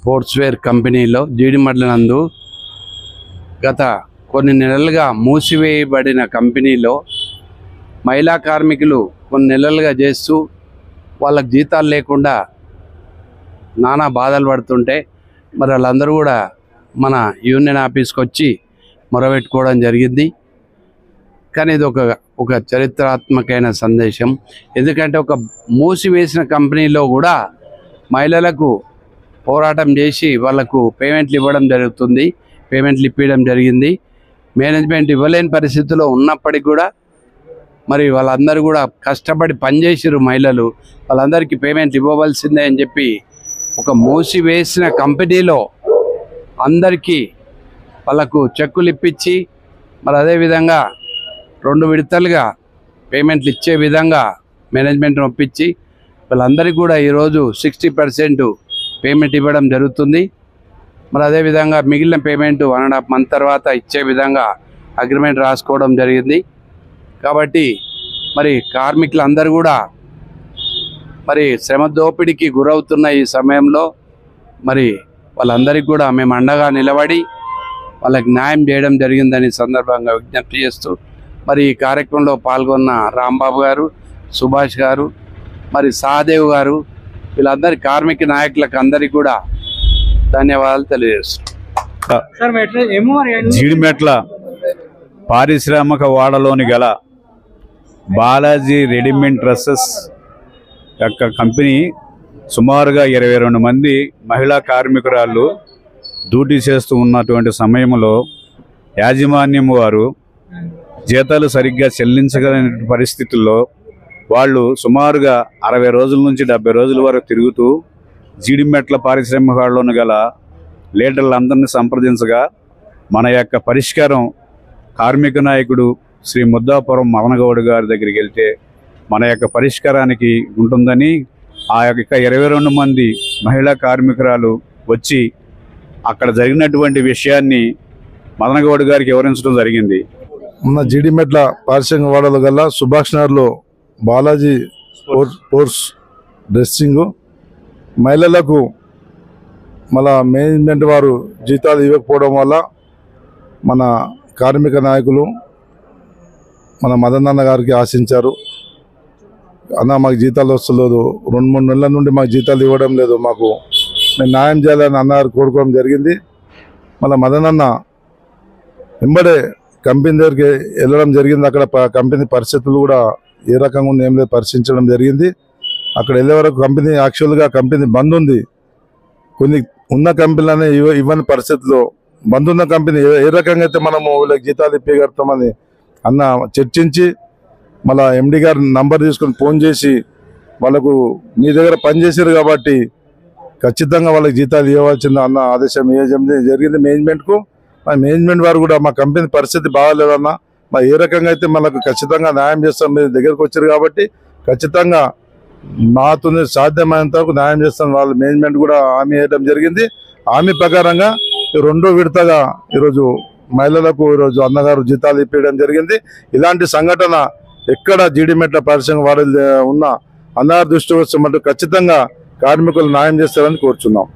Sportswear కంపెనీలో జీడిమడ్ల నందు గత కొన్ని నెలలుగా మూసివేయబడిన కంపెనీలో మహిళా కార్మికులు కొన్ని నెలలుగా చేస్తూ వాళ్ళకి జీతాలు లేకుండా నానా బాధలు పడుతుంటే మరి వాళ్ళందరూ కూడా మన యూనియన్ ఆఫీస్కి వచ్చి మొరబెట్టుకోవడం జరిగింది. కానీ ఇది ఒక చరిత్రాత్మకమైన సందేశం. ఎందుకంటే ఒక మూసివేసిన కంపెనీలో కూడా మహిళలకు పోరాటం చేసి వాళ్లకు పేమెంట్లు ఇవ్వడం జరుగుతుంది, పేమెంట్లు ఇప్పించడం జరిగింది. మేనేజ్మెంట్ ఇవ్వలేని పరిస్థితిలో ఉన్నప్పటికీ కూడా మరి వాళ్ళందరూ కూడా కష్టపడి పనిచేసారు. మహిళలు వాళ్ళందరికీ పేమెంట్లు ఇవ్వవలసిందే అని చెప్పి ఒక మూసివేసిన కంపెనీలో అందరికీ వాళ్ళకు చెక్కులు ఇప్పించి మరి అదేవిధంగా 2 విడతలుగా పేమెంట్లు ఇచ్చే విధంగా మేనేజ్మెంట్ని ఒప్పించి వాళ్ళందరికీ కూడా ఈరోజు 60% పేమెంట్ ఇవ్వడం జరుగుతుంది. మరి అదేవిధంగా మిగిలిన పేమెంట్ 1.5 month తర్వాత ఇచ్చే విధంగా అగ్రిమెంట్ రాసుకోవడం జరిగింది. కాబట్టి మరి కార్మికులందరూ కూడా మరి శ్రమ దోపిడీకి గురవుతున్న ఈ సమయంలో మరి వాళ్ళందరికీ కూడా మేము అండగా నిలబడి వాళ్ళకి న్యాయం చేయడం జరిగిందని సందర్భంగా విజ్ఞప్తి చేస్తూ మరి ఈ కార్యక్రమంలో పాల్గొన్న రాంబాబు గారు, సుభాష్ గారు, మరి సహదేవ్ గారు, వీళ్ళందరి కార్మిక నాయకులకు అందరికీ కూడా ధన్యవాదాలు తెలియజేస్తున్నాం. జీడిమెట్ల పారిశ్రామిక వాడలోని గల బాలాజీ రెడీమేడ్ డ్రెస్సెస్ యొక్క కంపెనీ సుమారుగా 22 మంది మహిళా కార్మికురాళ్ళు డ్యూటీ చేస్తూ ఉన్నటువంటి సమయంలో యాజమాన్యం వారు జీతాలు సరిగ్గా చెల్లించగలిగిన పరిస్థితుల్లో వాళ్ళు సుమారుగా 60 రోజుల నుంచి 70 రోజుల వరకు తిరుగుతూ జీడిమెట్ల పారిశ్రామిక వాడలోని గల లీడర్లందరినీ సంప్రదించగా మన యొక్క పరిష్కారం కార్మిక నాయకుడు శ్రీ ముద్దాపురం మదనగౌడ్ గారి దగ్గరికి వెళ్తే మన యొక్క పరిష్కారానికి ఉంటుందని ఆ యొక్క 22 మంది మహిళా కార్మికురాలు వచ్చి అక్కడ జరిగినటువంటి విషయాన్ని మదనగౌడ్ గారికి వివరించడం జరిగింది. మన జీడిమెట్ల పారిశ్రామిక వాడలో గల సుభాష్ నగర్లో బాలాజీ స్పోర్ట్స్ డ్రెస్సింగ్ మహిళలకు మన మేనేజ్మెంట్ వారు జీతాలు ఇవ్వకపోవడం వల్ల మన కార్మిక నాయకులు మన మదనన్న గారికి ఆశించారు. అన్న మాకు జీతాలు వస్తలేదు, 2-3 నెలల నుండి మాకు జీతాలు ఇవ్వడం లేదు, మాకు మేము న్యాయం చేయాలని అన్నగారు కోరుకోవడం జరిగింది. మళ్ళీ మదనన్న వెంబడే కంపెనీ దగ్గరికి వెళ్ళడం జరిగింది. అక్కడ కంపెనీ పరిస్థితులు కూడా ఏ రకంగా ఉంది ఏం లేదు పరిశీలించడం జరిగింది. అక్కడ వెళ్ళే వరకు కంపెనీ యాక్చువల్గా కంపెనీ బంద్ ఉంది. కొన్ని ఉన్న కంపెనీలనే ఇవ్వని పరిస్థితుల్లో బంద్ ఉన్న కంపెనీ ఏ రకంగా అయితే మనము వీళ్ళకి జీతాలు ఇప్పగలుగుతామని అన్న చర్చించి మళ్ళీ ఎండి గారి నంబర్ తీసుకొని ఫోన్ చేసి వాళ్ళకు మీ దగ్గర పనిచేసారు కాబట్టి ఖచ్చితంగా వాళ్ళకి జీతాలు ఇవ్వాల్సింది అన్న ఆదేశం ఇవ్వడం జరిగింది మేనేజ్మెంట్కు. మా మేనేజ్మెంట్ వారు కూడా మా కంపెనీ పరిస్థితి బాగాలేదన్న, మా ఏ రకంగా అయితే మనకు ఖచ్చితంగా న్యాయం చేస్తాం, మీరు దగ్గరకు వచ్చారు కాబట్టి ఖచ్చితంగా మాతో సాధ్యమైనంత వరకు న్యాయం చేస్తాం వాళ్ళ మేనేజ్మెంట్ కూడా హామీ ఇవ్వడం జరిగింది. హామీ ప్రకారంగా 2వ విడతగా ఈరోజు మహిళలకు ఈరోజు అన్నగారు జీతాలు ఇప్పించడం జరిగింది. ఇలాంటి సంఘటన ఎక్కడ జీడిమెట్ల పారిశ్రామిక వాడలు ఉన్న అన్నగారు దృష్టి వస్తే ఖచ్చితంగా కార్మికులు న్యాయం చేస్తారని కోరుచున్నాం.